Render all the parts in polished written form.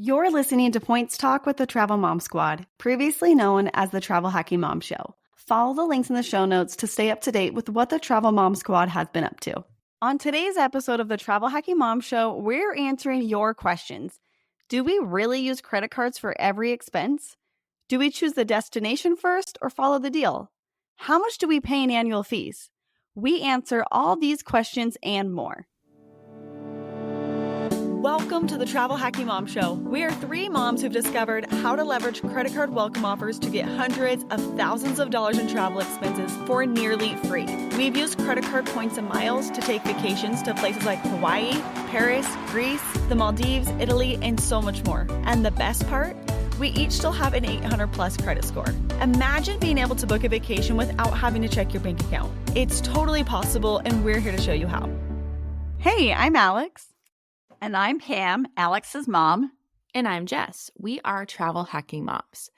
You're listening to Points Talk with the Travel Mom Squad, previously known as the Travel Hacking Mom Show. Follow the links in the show notes to stay up to date with what the Travel Mom Squad has been up to. On today's episode of the Travel Hacking Mom Show, we're answering your questions. Do we really use credit cards for every expense? Do we choose the destination first or follow the deal? How much do we pay in annual fees? We answer all these questions and more. Welcome to the Travel Hacking Mom Show. We are three moms who've discovered how to leverage credit card welcome offers to get hundreds of thousands of dollars in travel expenses for nearly free. We've used credit card points and miles to take vacations to places like Hawaii, Paris, Greece, the Maldives, Italy, and so much more. And the best part? We each still have an 800 plus credit score. Imagine being able to book a vacation without having to check your bank account. It's totally possible, and we're here to show you how. Hey, I'm Alex. And I'm Pam, Alex's mom. And I'm Jess. We are Travel Hacking Moms.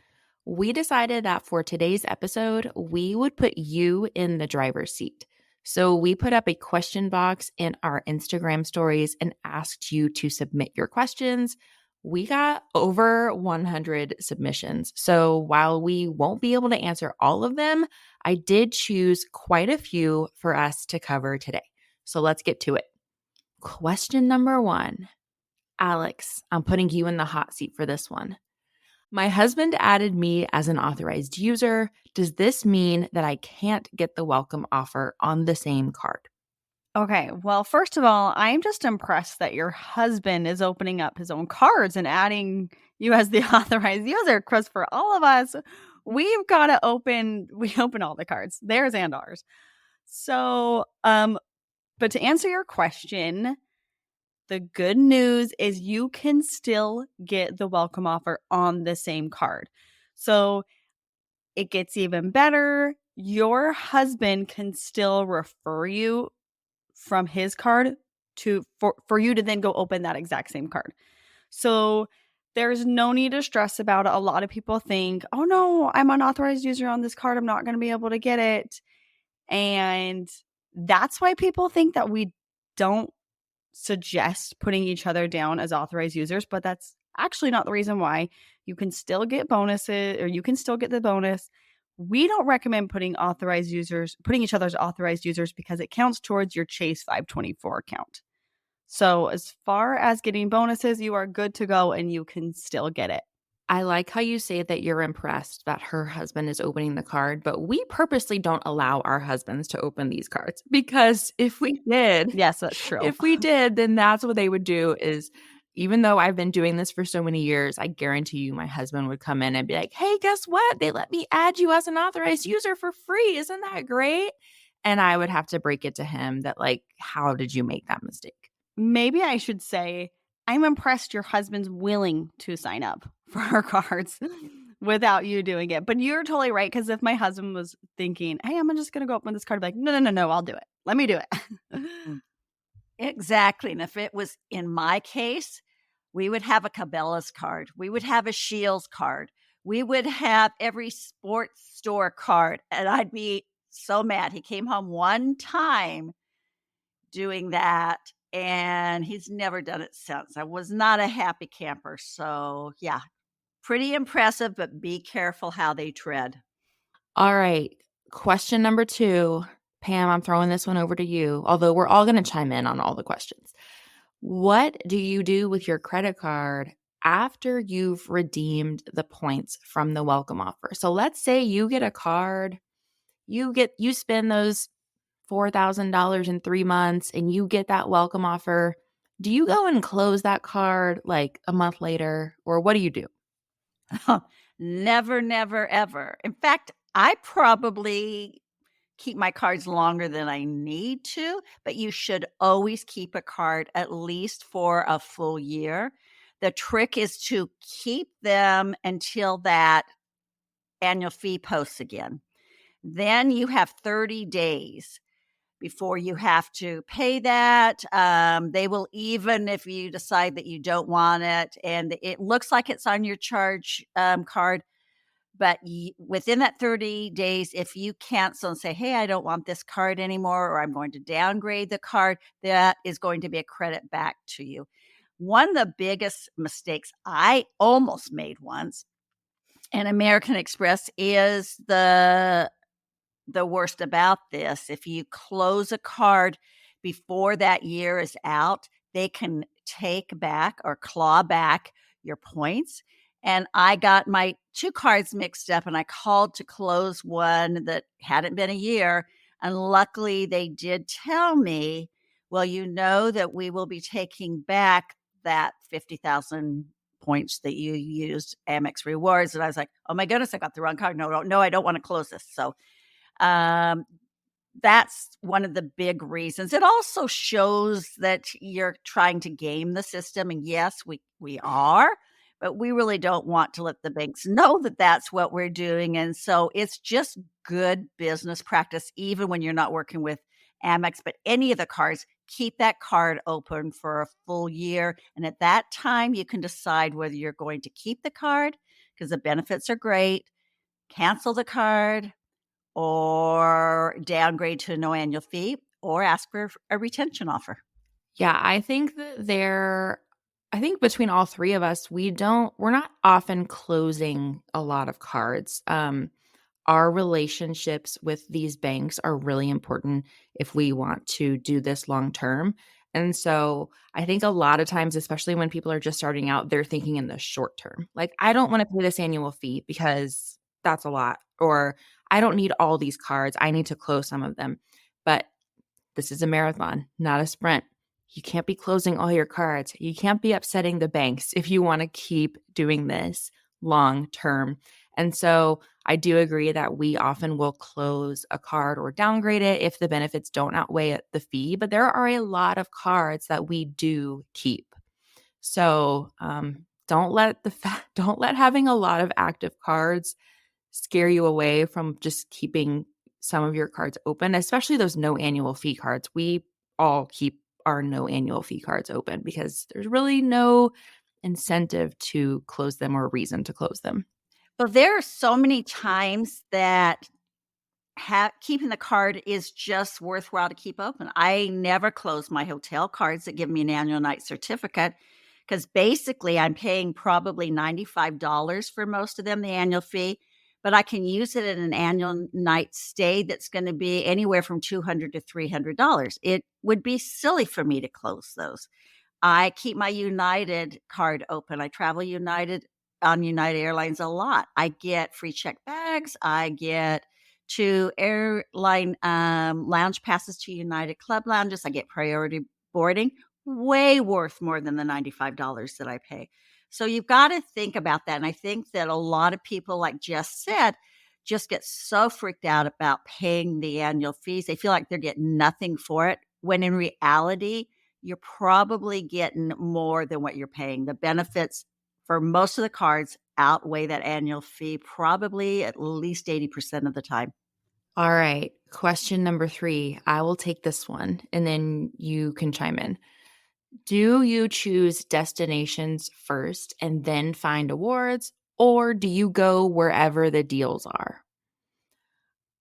We decided that for today's episode, we would put you in the driver's seat. So we put up a question box in our Instagram stories and asked you to submit your questions. We got over 100 submissions. So while we won't be able to answer all of them, I did choose quite a few for us to cover today. So let's get to it. Question number 1. Alex, I'm putting you in the hot seat for this one. My husband added me as an authorized user. Does this mean that I can't get the welcome offer on the same card? Okay, well, first of all, I'm just impressed that your husband is opening up his own cards and adding you as the authorized user, because for all of us, we open all the cards, theirs and ours. So, but to answer your question, the good news is you can still get the welcome offer on the same card. So it gets even better. Your husband can still refer you from his card for you to then go open that exact same card. So there's no need to stress about it. A lot of people think, oh no, I'm an authorized user on this card. I'm not going to be able to get it. And that's why people think that we don't suggest putting each other down as authorized users, but that's actually not the reason why. You can still get bonuses, or you can still get the bonus. We don't recommend putting each other's authorized users because it counts towards your Chase 524 account. So as far as getting bonuses, you are good to go and you can still get it. I like how you say that you're impressed that her husband is opening the card, but we purposely don't allow our husbands to open these cards, because if we did, yes, that's true. If we did, then that's what they would do. Is, even though I've been doing this for so many years, I guarantee you my husband would come in and be like, hey, guess what? They let me add you as an authorized user for free. Isn't that great? And I would have to break it to him that, like, how did you make that mistake? Maybe I should say, I'm impressed your husband's willing to sign up for our cards without you doing it. But you're totally right, because if my husband was thinking, hey, I'm just going to go open this card, I'd be like, no, I'll do it. Let me do it. Exactly. And if it was in my case, we would have a Cabela's card. We would have a Shields card. We would have every sports store card. And I'd be so mad. He came home one time doing that, and he's never done it since. I was not a happy camper. So yeah, pretty impressive, but be careful how they tread. All right. Question number 2. Pam, I'm throwing this one over to you, although we're all going to chime in on all the questions. What do you do with your credit card after you've redeemed the points from the welcome offer? So let's say you get a card, you spend those $4,000 in 3 months and you get that welcome offer. Do you go and close that card like a month later, or what do you do? Never, never, ever. In fact, I probably keep my cards longer than I need to, but you should always keep a card at least for a full year. The trick is to keep them until that annual fee posts again. Then you have 30 days before you have to pay that. They will, even if you decide that you don't want it and it looks like it's on your charge card, but within that 30 days, if you cancel and say, hey, I don't want this card anymore, or I'm going to downgrade the card, that is going to be a credit back to you. One of the biggest mistakes I almost made once, and American Express is the worst about this. If you close a card before that year is out, they can take back or claw back your points. And I got my 2 cards mixed up, and I called to close one that hadn't been a year, and luckily they did tell me, "Well, you know that we will be taking back that 50,000 points that you used Amex Rewards," and I was like, "Oh my goodness, I got the wrong card. No, I don't wanna close this." So um, that's one of the big reasons. It also shows that you're trying to game the system, and yes, we are, but we really don't want to let the banks know that that's what we're doing, and so it's just good business practice even when you're not working with Amex, but any of the cards, keep that card open for a full year, and at that time, you can decide whether you're going to keep the card because the benefits are great, cancel the card, or downgrade to no annual fee, or ask for a retention offer. Yeah, I think between all three of us, we're not often closing a lot of cards. Our relationships with these banks are really important if we want to do this long term. And so I think a lot of times, especially when people are just starting out, they're thinking in the short term. Like, I don't want to pay this annual fee because that's a lot. Or I don't need all these cards. I need to close some of them. But this is a marathon, not a sprint. You can't be closing all your cards. You can't be upsetting the banks if you want to keep doing this long term. And so I do agree that we often will close a card or downgrade it if the benefits don't outweigh the fee, but there are a lot of cards that we do keep. So don't let having a lot of active cards scare you away from just keeping some of your cards open, especially those no annual fee cards. We all keep our no annual fee cards open because there's really no incentive to close them or reason to close them. Well, there are so many times that keeping the card is just worthwhile to keep open. I never close my hotel cards that give me an annual night certificate because basically I'm paying probably $95 for most of them, the annual fee, but I can use it in an annual night stay that's going to be anywhere from $200 to $300. It would be silly for me to close those. I keep my United card open. I travel United on United Airlines a lot. I get free check bags. I get 2 airline, lounge passes to United Club lounges. I get priority boarding, way worth more than the $95 that I pay. So you've gotta think about that, and I think that a lot of people, like Jess said, just get so freaked out about paying the annual fees. They feel like they're getting nothing for it, when in reality, you're probably getting more than what you're paying. The benefits for most of the cards outweigh that annual fee probably at least 80% of the time. All right. Question number 3. I will take this one and then you can chime in. Do you choose destinations first and then find awards, or do you go wherever the deals are?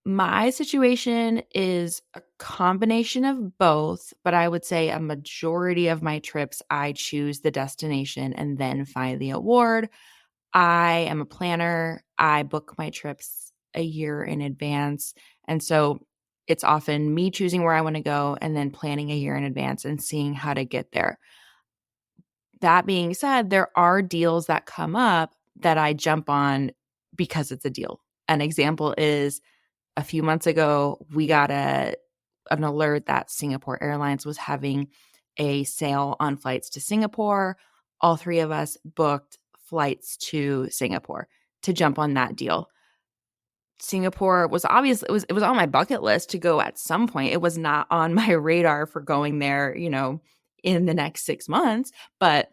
My situation is a combination of both, but I would say a majority of my trips, I choose the destination and then find the award. I am a planner. I book my trips a year in advance. And so it's often me choosing where I want to go and then planning a year in advance and seeing how to get there. That being said, there are deals that come up that I jump on because it's a deal. An example is a few months ago, we got an alert that Singapore Airlines was having a sale on flights to Singapore. All three of us booked flights to Singapore to jump on that deal. Singapore was it was on my bucket list to go at some point. It was not on my radar for going there, in the next 6 months, but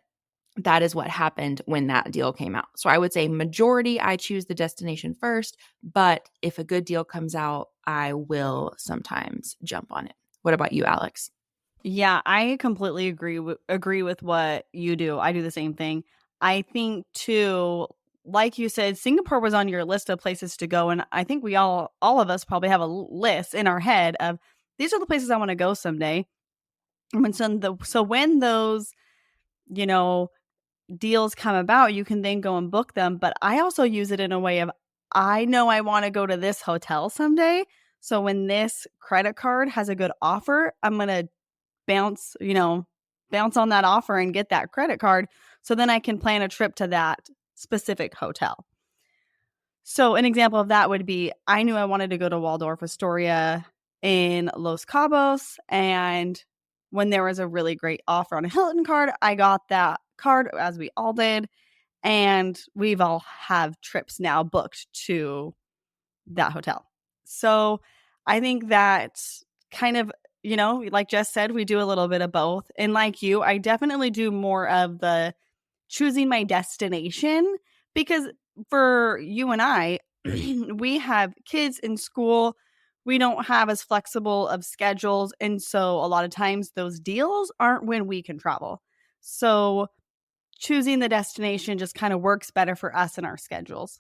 that is what happened when that deal came out. So I would say majority, I choose the destination first, but if a good deal comes out, I will sometimes jump on it. What about you, Alex? Yeah, I completely agree with what you do. I do the same thing. I think too, like you said, Singapore was on your list of places to go, and I think we all of us probably have a list in our head of these are the places I want to go someday. And when some the so when you know, deals come about, you can then go and book them. But I also use it in a way of, I know I want to go to this hotel someday. So when this credit card has a good offer, I'm going to bounce, bounce on that offer and get that credit card. So then I can plan a trip to that specific hotel. So an example of that would be, I knew I wanted to go to Waldorf Astoria in Los Cabos. And when there was a really great offer on a Hilton card, I got that card, as we all did. And we've all have trips now booked to that hotel. So I think that kind of, like Jess said, we do a little bit of both. And like you, I definitely do more of the choosing my destination, because for you and I, we have kids in school. We don't have as flexible of schedules. And so a lot of times those deals aren't when we can travel. So choosing the destination just kind of works better for us and our schedules.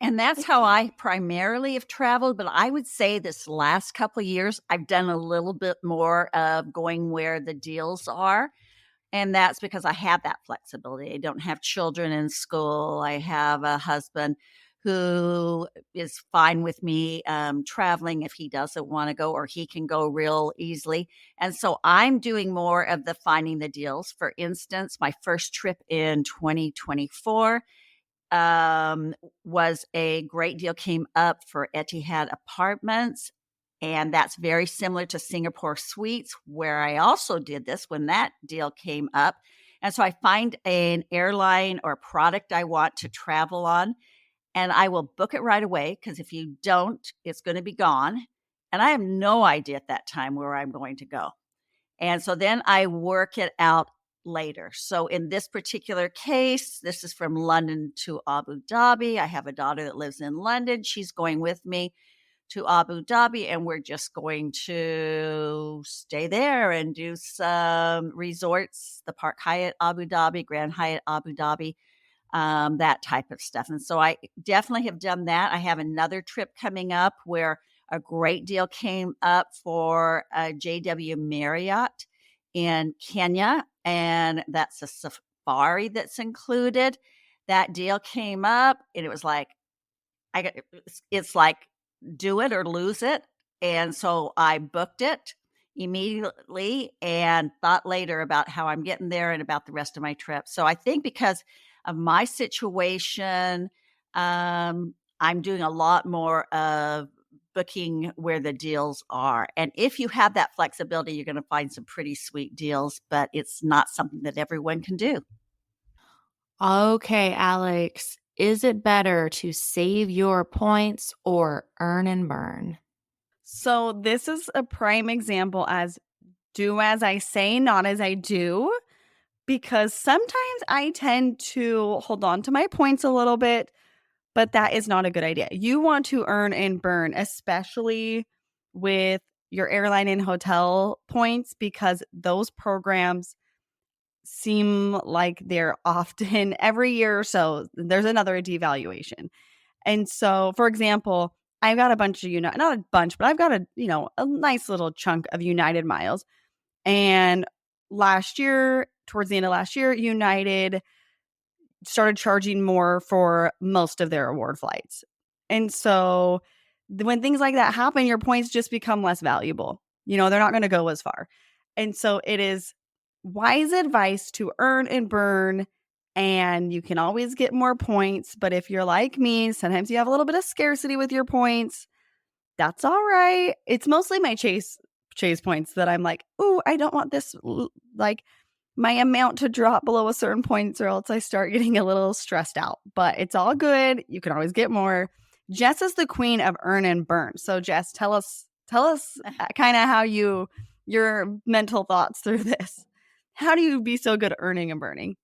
And that's how I primarily have traveled, but I would say this last couple of years, I've done a little bit more of going where the deals are, and that's because I have that flexibility. I don't have children in school. I have a husband who is fine with me, traveling if he doesn't wanna go, or he can go real easily, and so I'm doing more of the finding the deals. For instance, my first trip in 2024, um, was a great deal came up for Etihad Apartments, and that's very similar to Singapore Suites, where I also did this when that deal came up. And so I find an airline or product I want to travel on, and I will book it right away, because if you don't, it's gonna be gone, and I have no idea at that time where I'm going to go. And so then I work it out later. So in this particular case, this is from London to Abu Dhabi. I have a daughter that lives in London. She's going with me to Abu Dhabi, and we're just going to stay there and do some resorts, the Park Hyatt Abu Dhabi, Grand Hyatt Abu Dhabi, that type of stuff. And so I definitely have done that. I have another trip coming up where a great deal came up for a JW Marriott in Kenya, and that's a safari that's included. That deal came up, and it was like, I got it's like do it or lose it, and so I booked it immediately and thought later about how I'm getting there and about the rest of my trip. So I think because of my situation, I'm doing a lot more of booking where the deals are, and if you have that flexibility, you're gonna find some pretty sweet deals, but it's not something that everyone can do. Okay, Alex, is it better to save your points or earn and burn? So this is a prime example as do as I say, not as I do, because sometimes I tend to hold on to my points a little bit, but that is not a good idea. You want to earn and burn, especially with your airline and hotel points, because those programs seem like they're often every year or so, there's another devaluation. And so, for example, I've got a bunch of United, not a bunch, but I've got a nice little chunk of United miles. And last year, towards the end of last year, United started charging more for most of their award flights. And so when things like that happen, your points just become less valuable. They're not going to go as far. And so it is wise advice to earn and burn. And you can always get more points. But if you're like me, sometimes you have a little bit of scarcity with your points. That's all right. It's mostly my chase points that I'm like, "Ooh, I don't want this like my amount to drop below a certain point, or else I start getting a little stressed out." But it's all good. You can always get more. Jess is the queen of earn and burn. So Jess, tell us kind of how your mental thoughts through this. How do you be so good at earning and burning?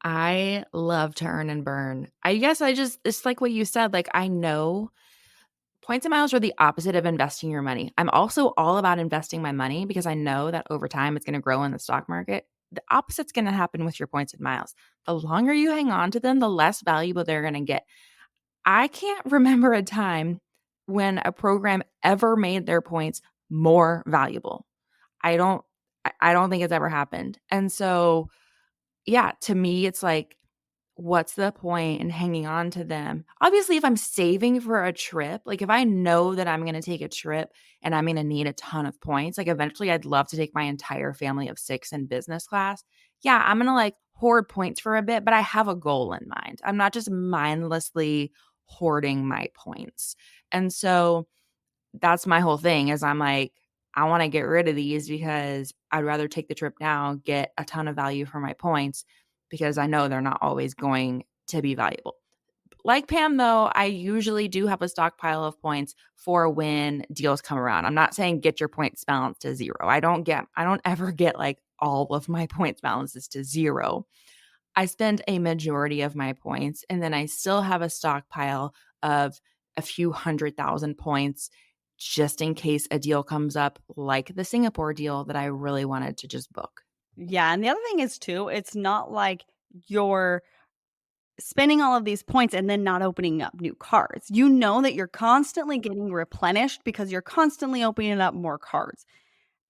I love to earn and burn. I guess it's like what you said. Like, I know points and miles are the opposite of investing your money. I'm also all about investing my money because I know that over time it's going to grow in the stock market. The opposite's going to happen with your points and miles. The longer you hang on to them, the less valuable they're going to get. I can't remember a time when a program ever made their points more valuable. I don't I don't think it's ever happened. And so, yeah, to me, it's like, what's the point in hanging on to them? Obviously, if I'm saving for a trip, like if I know that I'm going to take a trip and I'm going to need a ton of points, like eventually I'd love to take my entire family of 6 in business class. Yeah, I'm going to like hoard points for a bit, but I have a goal in mind. I'm not just mindlessly hoarding my points. And so that's my whole thing is I'm like, I want to get rid of these because I'd rather take the trip now, get a ton of value for my points because I know they're not always going to be valuable. Like Pam, though, I usually do have a stockpile of points for when deals come around. I'm not saying get your points balance to zero. I don't ever get like all of my points balances to zero. I spend a majority of my points and then I still have a stockpile of a few 100,000 points just in case a deal comes up like the Singapore deal that I really wanted to just book. Yeah, and the other thing is too, it's not like you're spending all of these points and then not opening up new cards. You know that you're constantly getting replenished because you're constantly opening up more cards.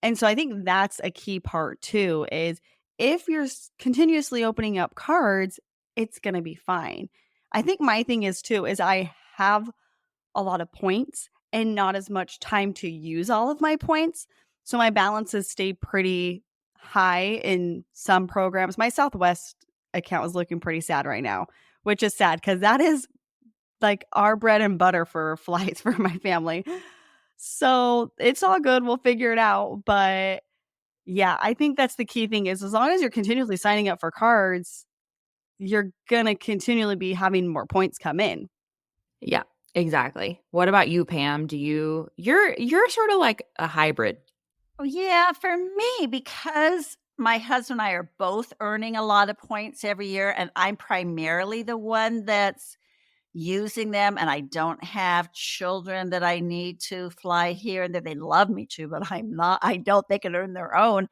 And so I think that's a key part too is if you're continuously opening up cards, it's going to be fine. I think my thing is too is I have a lot of points and not as much time to use all of my points. So my balances stay pretty high in some programs. My Southwest account is looking pretty sad right now, which is sad because that is like our bread and butter for flights for my family. So it's all good. We'll figure it out. But yeah, I think that's the key thing is as long as you're continuously signing up for cards, you're going to continually be having more points come in. Yeah, exactly. What about you, Pam? You're sort of like a hybrid. Oh, yeah, for me, because my husband and I are both earning a lot of points every year, and I'm primarily the one that's using them, and I don't have children that I need to fly here and that they love me to, but I don't, they can earn their own.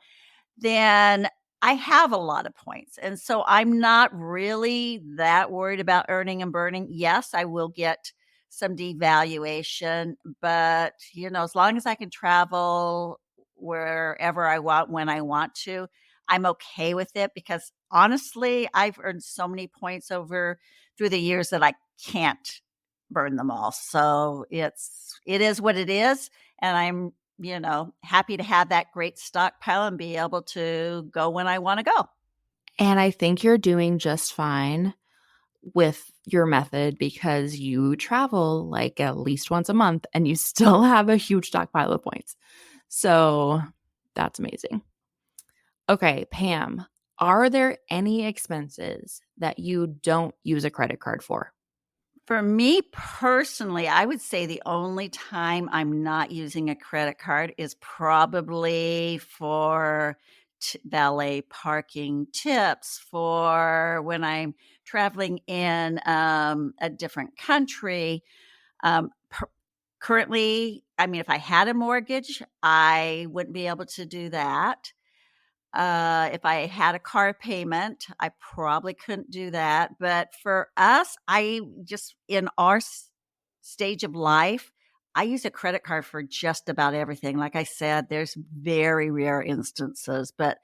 Then I have a lot of points, and so I'm not really that worried about earning and burning. Yes, I will get some devaluation, but, as long as I can travel wherever I want, when I want to, I'm okay with it because, honestly, I've earned so many points over through the years that I can't burn them all. So it is what it is, and I'm happy to have that great stockpile and be able to go when I wanna go. And I think you're doing just fine with your method because you travel like at least once a month and you still have a huge stockpile of points. So that's amazing. Okay, Pam, are there any expenses that you don't use a credit card for? For me personally, I would say the only time I'm not using a credit card is probably for valet parking tips for when I'm traveling in, a different country. Per Currently, I mean, if I had a mortgage, I wouldn't be able to do that. If I had a car payment, I probably couldn't do that, but for us, I just in our stage of life, I use a credit card for just about everything. Like I said, there's very rare instances, but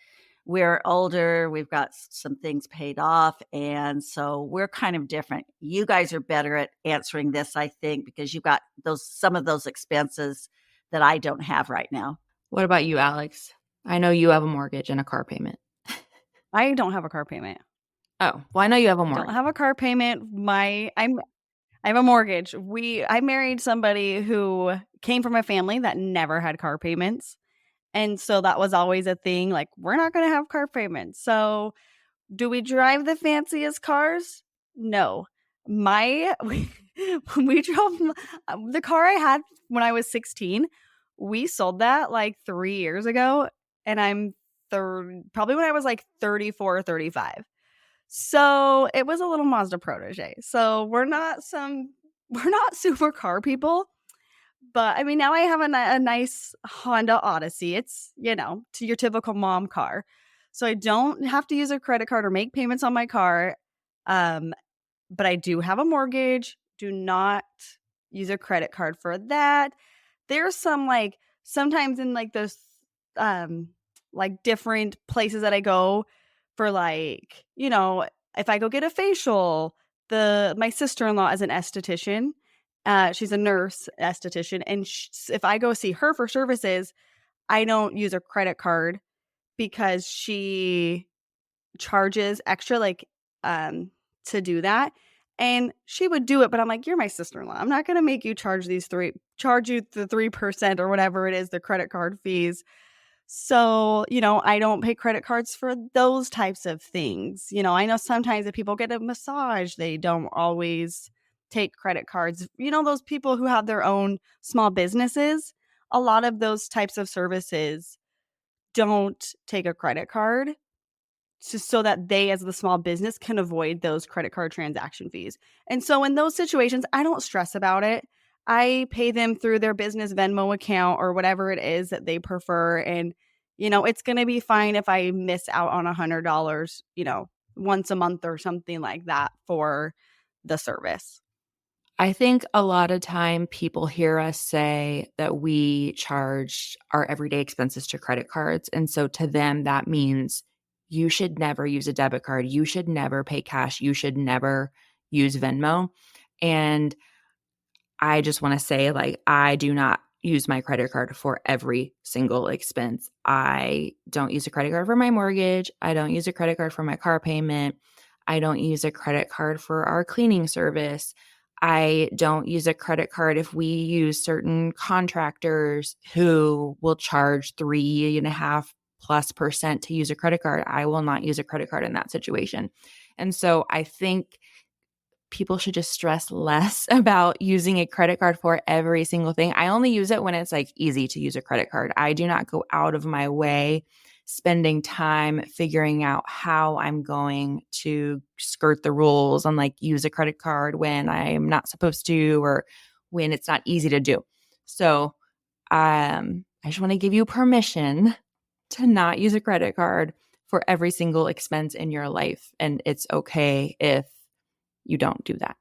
we're older, we've got some things paid off, and so we're kind of different. You guys are better at answering this, I think, because you've got those some of those expenses that I don't have right now. What about you, Alex? I know you have a mortgage and a car payment. I don't have a car payment. Oh, well, I know you have a I don't mortgage. have a car payment. I have a mortgage. I married somebody who came from a family that never had car payments. And so that was always a thing, like, we're not gonna have car payments. So, do we drive the fanciest cars? No. My when we drove the car I had when I was 16, we sold that, like, 3 years ago, and I'm probably when I was, like, 34 or 35. So, it was a little Mazda Protege. So, we're not super car people, but, I mean, now I have a nice Honda Odyssey. It's, to your typical mom car. So I don't have to use a credit card or make payments on my car, um, but I do have a mortgage. Do not use a credit card for that. There's some, like sometimes in, like, those, um like different places that I go for, like, if I go get a facial, my sister-in-law is an esthetician. She's a nurse esthetician, and if I go see her for services, I don't use a credit card because she charges extra, like, to do that, and she would do it, but I'm like, "You're my sister-in-law. I'm not gonna make you charge you the 3% or whatever it is, the credit card fees." So, I don't pay credit cards for those types of things. I know sometimes if people get a massage, they don't always take credit cards. Those people who have their own small businesses, a lot of those types of services don't take a credit card just so that they, as the small business, can avoid those credit card transaction fees. And so in those situations, I don't stress about it. I pay them through their business Venmo account or whatever it is that they prefer. And, it's going to be fine if I miss out on $100, once a month or something like that for the service. I think a lot of time people hear us say that we charge our everyday expenses to credit cards. And so to them, that means you should never use a debit card. You should never pay cash. You should never use Venmo. And I just want to say, like, I do not use my credit card for every single expense. I don't use a credit card for my mortgage. I don't use a credit card for my car payment. I don't use a credit card for our cleaning service. I don't use a credit card if we use certain contractors who will charge 3.5%+ to use a credit card. I will not use a credit card in that situation. And so I think people should just stress less about using a credit card for every single thing. I only use it when it's like easy to use a credit card. I do not go out of my way spending time figuring out how I'm going to skirt the rules and like use a credit card when I'm not supposed to or when it's not easy to do. So I just want to give you permission to not use a credit card for every single expense in your life. And it's okay if you don't do that.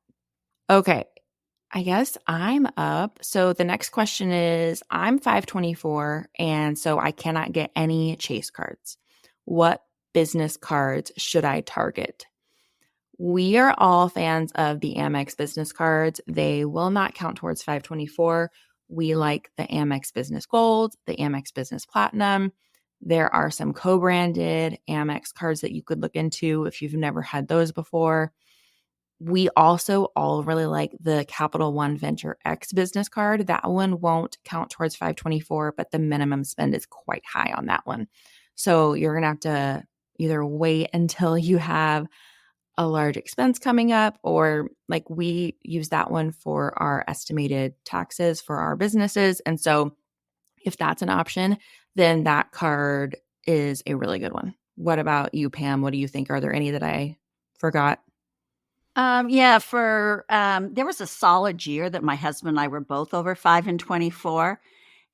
Okay, I guess I'm up. So the next question is I'm 524, and so I cannot get any Chase cards. What business cards should I target? We are all fans of the Amex business cards. They will not count towards 524. We like the Amex Business Gold, the Amex Business Platinum. There are some co-branded Amex cards that you could look into if you've never had those before. We also all really like the Capital One Venture X business card. That one won't count towards 524, but the minimum spend is quite high on that one. So you're going to have to either wait until you have a large expense coming up, or like we use that one for our estimated taxes for our businesses. And so if that's an option, then that card is a really good one. What about you, Pam? What do you think? Are there any that I forgot? Yeah, there was a solid year that my husband and I were both over 5 and 24,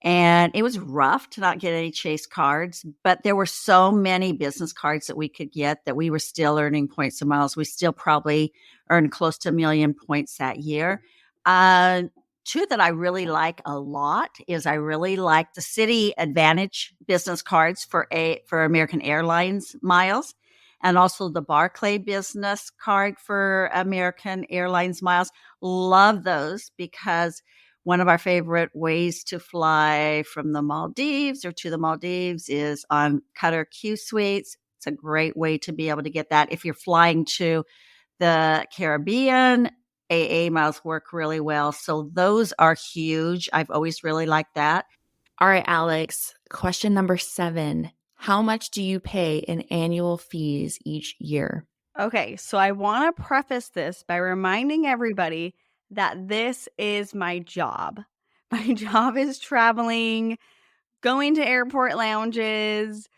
and it was rough to not get any Chase cards, but there were so many business cards that we could get that we were still earning points and miles. We still probably earned close to 1,000,000 points that year. Uh, Two that I really like a lot is I really like the City Advantage business cards for American Airlines miles, and also the Barclay business card for American Airlines miles. Love those because one of our favorite ways to fly from the Maldives or to the Maldives is on Qatar Q Suites. It's a great way to be able to get that. If you're flying to the Caribbean, AA miles work really well. So those are huge. I've always really liked that. All right, Alex, question number 7. How much do you pay in annual fees each year? Okay, so I want to preface this by reminding everybody that this is my job. My job is traveling, going to airport lounges,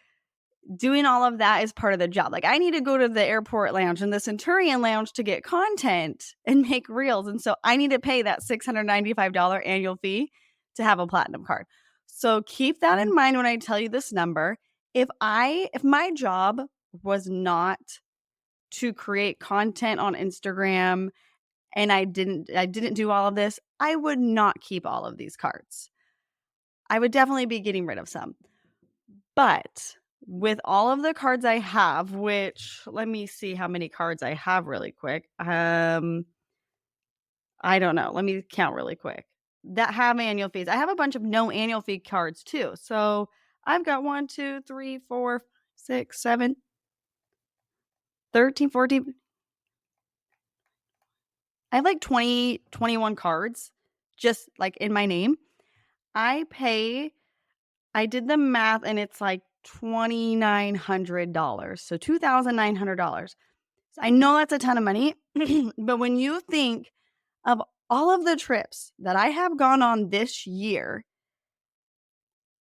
doing all of that is part of the job. Like, I need to go to the airport lounge and the Centurion lounge to get content and make reels. And so I need to pay that $695 annual fee to have a platinum card. So keep that in mind when I tell you this number. If my job was not to create content on Instagram and I didn't do all of this, I would not keep all of these cards. I would definitely be getting rid of some. But with all of the cards I have, which let me see how many cards I have really quick. I don't know. Let me count really quick. That have annual fees. I have a bunch of no annual fee cards too. So I've got 1, 2, 3, 4, 6, 7, 13, 14. I have like 20, 21 cards just like in my name. I did the math and it's like $2,900. So $2,900. I know that's a ton of money, but when you think of all of the trips that I have gone on this year,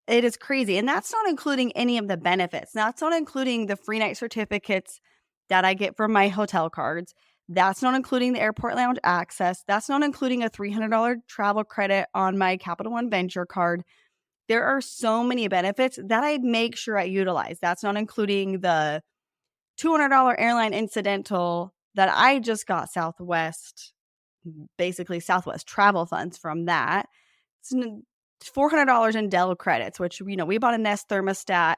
it is crazy. And that's not including any of the benefits. That's not including the free night certificates that I get from my hotel cards. That's not including the airport lounge access. That's not including a $300 travel credit on my Capital One Venture card. There are so many benefits that I make sure I utilize. That's not including the $200 airline incidental that I just got Southwest, basically Southwest travel funds from that. It's $400 in Dell credits, which, we bought a Nest thermostat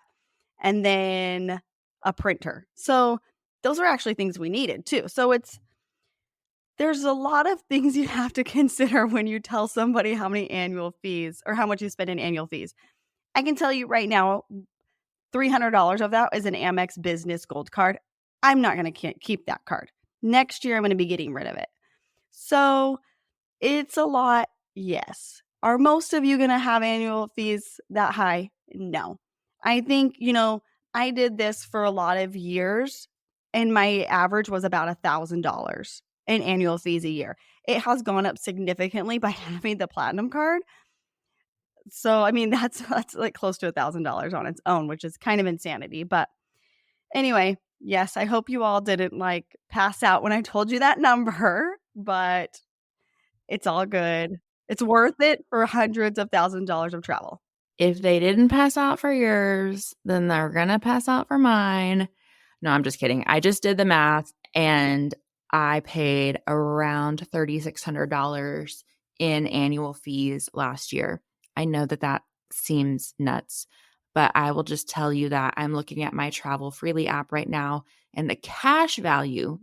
and then a printer. So those are actually things we needed too. So there's a lot of things you have to consider when you tell somebody how many annual fees or how much you spend in annual fees. I can tell you right now, $300 of that is an Amex Business Gold card. I'm not going to keep that card. Next year, I'm going to be getting rid of it. So it's a lot, yes. Are most of you going to have annual fees that high? No. I think, I did this for a lot of years, and my average was about $1,000 in annual fees a year. It has gone up significantly by having the platinum card. So, I mean, that's like close to $1,000 on its own, which is kind of insanity. But anyway, yes, I hope you all didn't like pass out when I told you that number, but it's all good. It's worth it for hundreds of thousands of dollars of travel. If they didn't pass out for yours, then they're gonna pass out for mine. No, I'm just kidding. I just did the math and I paid around $3,600 in annual fees last year. I know that that seems nuts, but I will just tell you that I'm looking at my Travel Freely app right now, and the cash value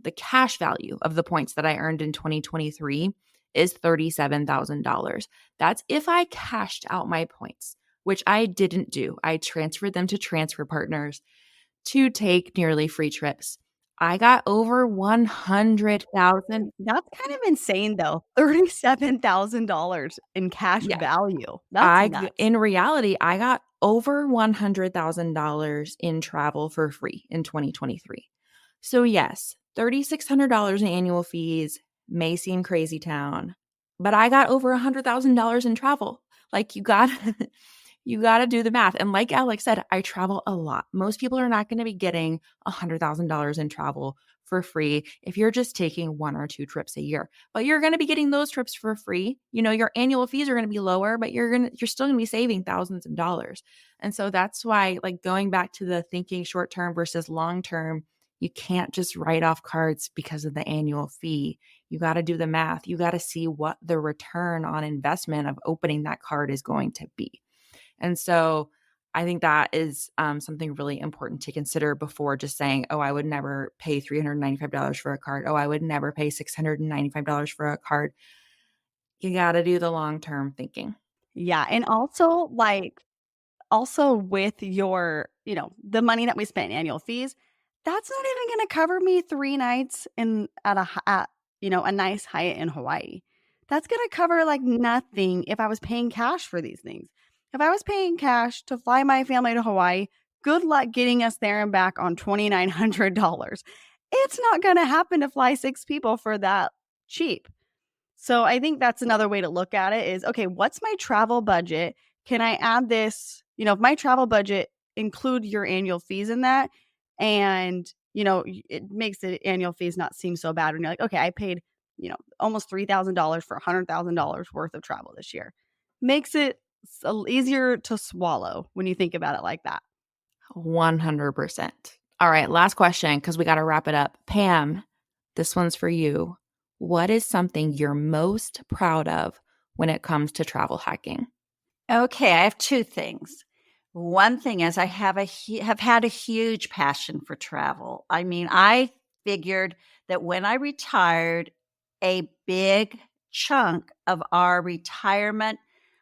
of the points that I earned in 2023 is $37,000. That's if I cashed out my points, which I didn't do. I transferred them to transfer partners to take nearly free trips. I got over 100,000. That's kind of insane though. $37,000 in cash Yeah, value. That's nuts. in reality, I got over $100,000 in travel for free in 2023. So yes, $3,600 in annual fees may seem crazy town, but I got over $100,000 in travel. Like you got to do the math. And like Alex said, I travel a lot. Most people are not going to be getting $100,000 in travel for free if you're just taking 1 or 2 trips a year. But you're going to be getting those trips for free. Your annual fees are going to be lower, but you're still going to be saving thousands of dollars. And so that's why, like, going back to the thinking short term versus long term, you can't just write off cards because of the annual fee. You got to do the math. You got to see what the return on investment of opening that card is going to be. And so I think that is something really important to consider before just saying, oh, I would never pay $395 for a card. Oh, I would never pay $695 for a card. You got to do the long-term thinking. Yeah. And also with your, the money that we spent in annual fees, that's not even going to cover me 3 nights at a nice Hyatt in Hawaii. That's going to cover like nothing if I was paying cash for these things. If I was paying cash to fly my family to Hawaii, good luck getting us there and back on $2,900. It's not going to happen to fly 6 people for that cheap. So I think that's another way to look at it is, okay, what's my travel budget? Can I add this? If my travel budget include your annual fees in that, and, it makes the annual fees not seem so bad when you're like, okay, I paid, almost $3,000 for $100,000 worth of travel this year. Makes it easier to swallow when you think about it like that. 100%. All right, last question because we got to wrap it up. Pam, this one's for you. What is something you're most proud of when it comes to travel hacking? Okay, I have 2 things. One thing is I have had a huge passion for travel. I mean, I figured that when I retired, a big chunk of our retirement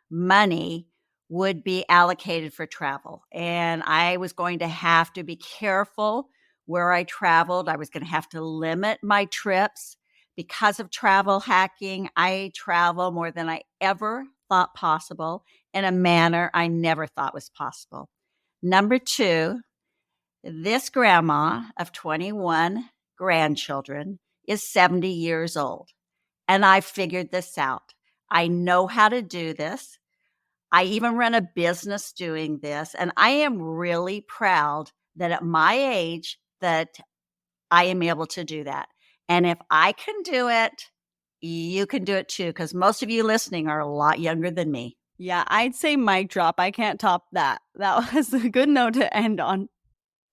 money would be allocated for travel, and I was going to have to be careful where I traveled. I was gonna have to limit my trips. Because of travel hacking, I travel more than I ever thought possible in a manner I never thought was possible. Number 2, this grandma of 21 grandchildren is 70 years old, and I figured this out. I know how to do this. I even run a business doing this, and I am really proud that at my age that I am able to do that. And if I can do it, you can do it too, because most of you listening are a lot younger than me. Yeah, I'd say mic drop. I can't top that. That was a good note to end on.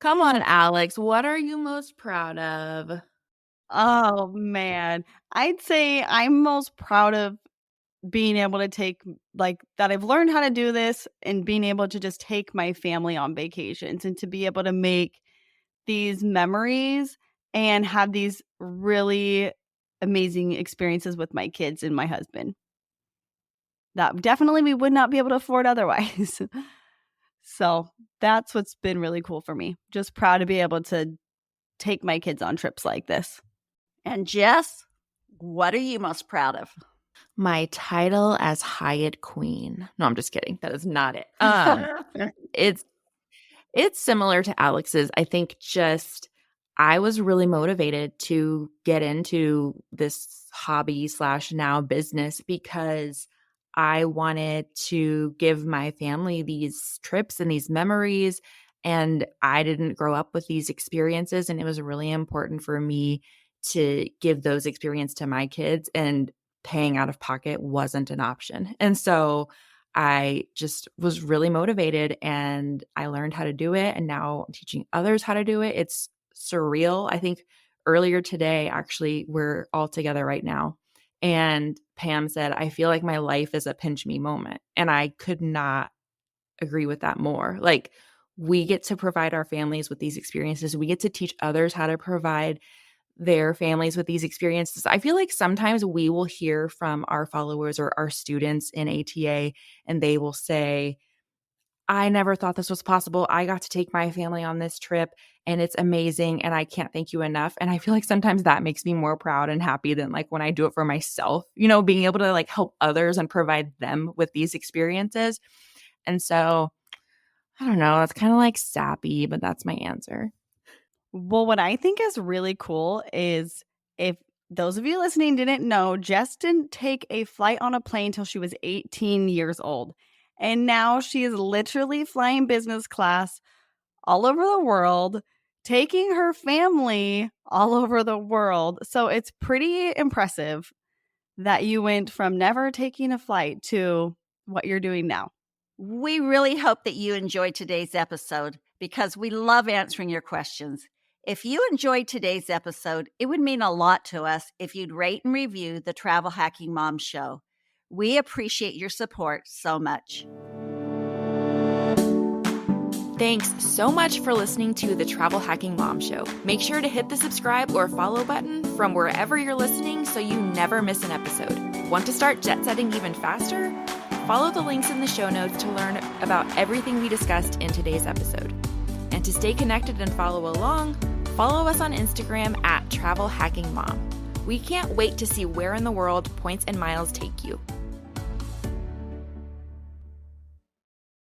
Come on, Alex. What are you most proud of? Oh, man. I'd say I'm most proud of being able to take like, that I've learned how to do this and being able to just take my family on vacations and to be able to make these memories and have these really amazing experiences with my kids and my husband that definitely we would not be able to afford otherwise. So, that's what's been really cool for me. Just proud to be able to take my kids on trips like this. And Jess, what are you most proud of? My title as Hyatt Queen. No, I'm just kidding. That is not it. It's It's similar to Alex's. I think just I was really motivated to get into this hobby slash now business because I wanted to give my family these trips and these memories. And I didn't grow up with these experiences. And it was really important for me to give those experiences to my kids. And paying out of pocket wasn't an option. And so I just was really motivated and I learned how to do it. And now I'm teaching others how to do it. It's surreal. I think earlier today, actually, we're all together right now. And Pam said, I feel like my life is a pinch me moment. And I could not agree with that more. Like, we get to provide our families with these experiences. We get to teach others how to provide their families with these experiences. I feel like sometimes we will hear from our followers or our students in ATA, and they will say, I never thought this was possible. I got to take my family on this trip and it's amazing and I can't thank you enough. And I feel like sometimes that makes me more proud and happy than like when I do it for myself, being able to like help others and provide them with these experiences. And so I don't know, it's kind of like sappy, but that's my answer. Well, what I think is really cool is if those of you listening didn't know, Jess didn't take a flight on a plane till she was 18 years old. And now she is literally flying business class all over the world, taking her family all over the world. So it's pretty impressive that you went from never taking a flight to what you're doing now. We really hope that you enjoyed today's episode because we love answering your questions. If you enjoyed today's episode, it would mean a lot to us if you'd rate and review the Travel Hacking Mom Show. We appreciate your support so much. Thanks so much for listening to the Travel Hacking Mom Show. Make sure to hit the subscribe or follow button from wherever you're listening so you never miss an episode. Want to start jet setting even faster? Follow the links in the show notes to learn about everything we discussed in today's episode. And to stay connected and follow along, follow us on Instagram at Travel Hacking Mom. We can't wait to see where in the world Points and Miles take you.